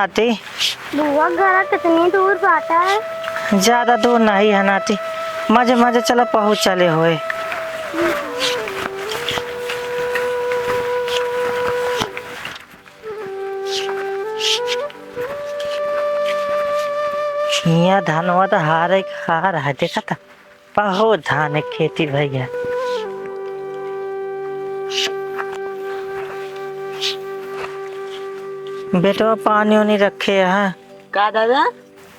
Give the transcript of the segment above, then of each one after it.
नाती। बुआ घर कितनी दूर बाटा है? ज्यादा दूर नहीं है नाती, मजे मजे चला पहुँच चले हुए। यहाँ धानवा तो हारे हार है, देखा था बहुत धान है खेती भैया। बेटवा पानी उनी रखे है का दादा?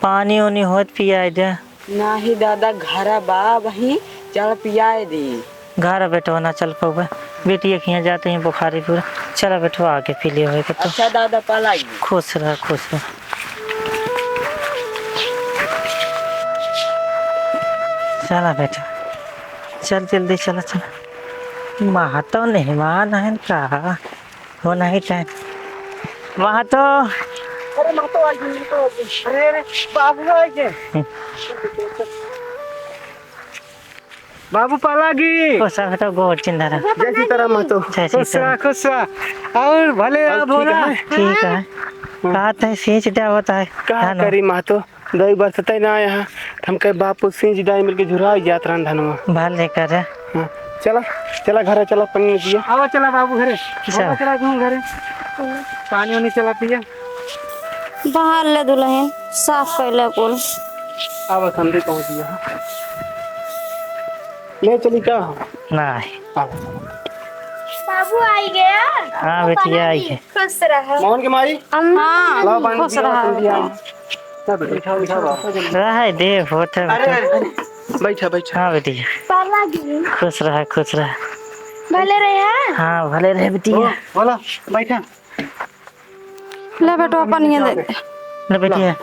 पानी उनी होत पिया दे। नाही दादा, घर बा वही चल पियाए दी। घर बेटवा ना चल पाओगे, बेटी के यहाँ जाते हैं बुखारी पूरा। चला बेटवा आके पी लिया होगा तो। अच्छा दादा पाला खुश रह खुश रह। चला बेटा चल जल्दी चला चला। वहाँ तो मेहमान है का हो नहीं टाइम वहाँ तो। अरे मैं तो आ गई। अरे बाबू आ गए। बाबू पालागी खुश रह बेटा, बहुत चिंता रहा। जय सीताराम। मैं तो खुश और भले बोला। ठीक है कहा था सींच डा होता है का करी माँ तो दई बरसते ना यहाँ हम कहे बापू सिंच डाई मिलके झुरा जात रहन धनवा भले कर। हाँ, चला चला घर चला पानी पिया। आवा चला बाबू घरे चला घूम घरे पानी वानी चला पिया। बाहर ले दुल्हन साफ कैले कुल। आवा संदे पहुंच गया ले चली का नहीं बाबू आई गया। हाँ बेटिया आई है। खुश रहा। मोहन के माई हाँ लाओ पानी खुश पिया। रहा। बैठा बैठा रहा दे होता बैठा बैठा। हाँ बेटिया पालागी खुश रहा खुश रहा। भले रहे। हाँ भले रहे बेटिया। बोला बैठा। ले बेटो पानी दे। ले बेटिया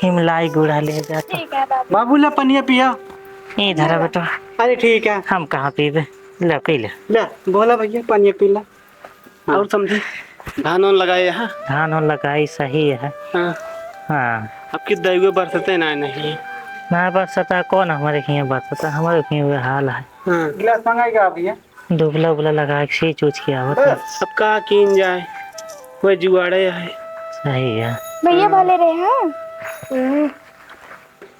हिमलाई गुड़ा ले जाता। ठीक है बाबू। बाबू ला पानी पिया। इधर है बेटा। अरे ठीक है हम कहाँ पीबे, ले पी ले। ले बोला भैया पानी पीला। और समझी धान वान लगाए यहाँ। धान और लगाई सही है। हाँ हाँ अब किस दैवे बरसते ना नहीं। ना बरसता कौन हमारे यहाँ बरसता, हमारे यहाँ वह हाल है। हाँ गिलास मंगाएगा भैया। दुबला उबला लगा के सींच उच किया होता। अब का कीन जाए वह जुआड़े है। सही है भैया भले रहे।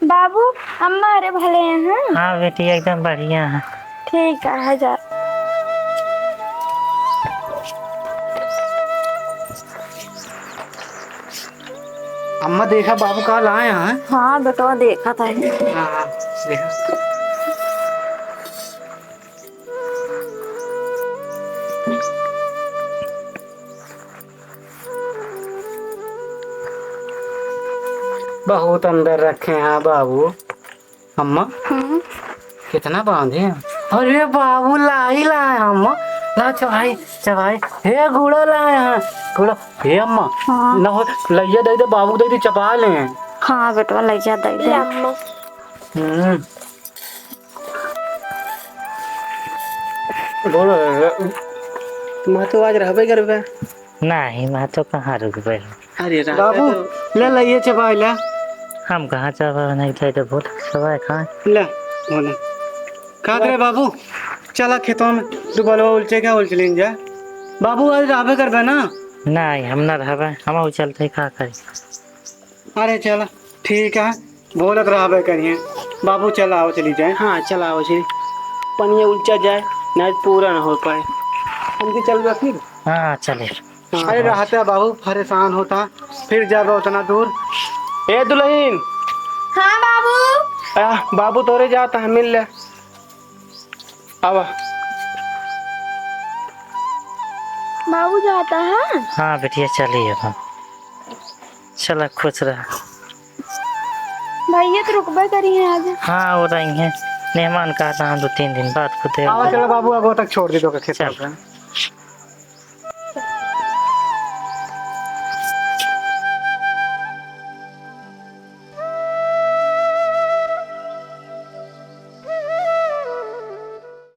बाबू अम्मा अरे भले हैं। हाँ बेटी एकदम बढ़िया है। ठीक है हजार। अम्मा देखा बाबू का लाए हैं। हाँ बेटो देखा था। हाँ देखा। बहुत अंदर रखे हैं बाबू। अम्मा कितना बांधे हैं। अरे बाबू लाई लाए अम्मा। ला चबाई चबाई हे गुड़ा लाए हैं गुड़ा। हे अम्मा हाँ। न हो लैया दे दे बाबू दे दे चबा ले। हाँ बेटो ले जा दे दे। बोलो मैं तो आज रहबे करबे। नहीं मैं तो कहाँ रुक गए। अरे बाबू ले लैया चबा ले। हम कहाँ चावा नहीं थे तो बोल सवाए खाए ले बोले का करे बाबू। चला खेतों में दुबलवा उलचे क्या उलचलिन जा। बाबू आज रहबे करबे ना। नहीं हम ना रहबे, हम चलते का करे। अरे चला ठीक है बोलत रहबे करिए। बाबू चला आओ चली जाए। हाँ चला आओ चली पनिया उलचा जाए ना पूरा ना हो पाए। हम चल गए फिर। हाँ चले। अरे रहता बाबू परेशान होता फिर जाबे उतना दूर। ए दुल्हन। हाँ बाबू। बाबू तोरे जाता है मिल ले। आवा बाबू जाता है। हाँ बेटिया चलिए हम। चला खुश रहा। भैया तो रुकबे करी है आज। हाँ हो रही है मेहमान का 2-3 दिन बाद खुद। आवा चलो बाबू आगो तक छोड़ दी तो खेत।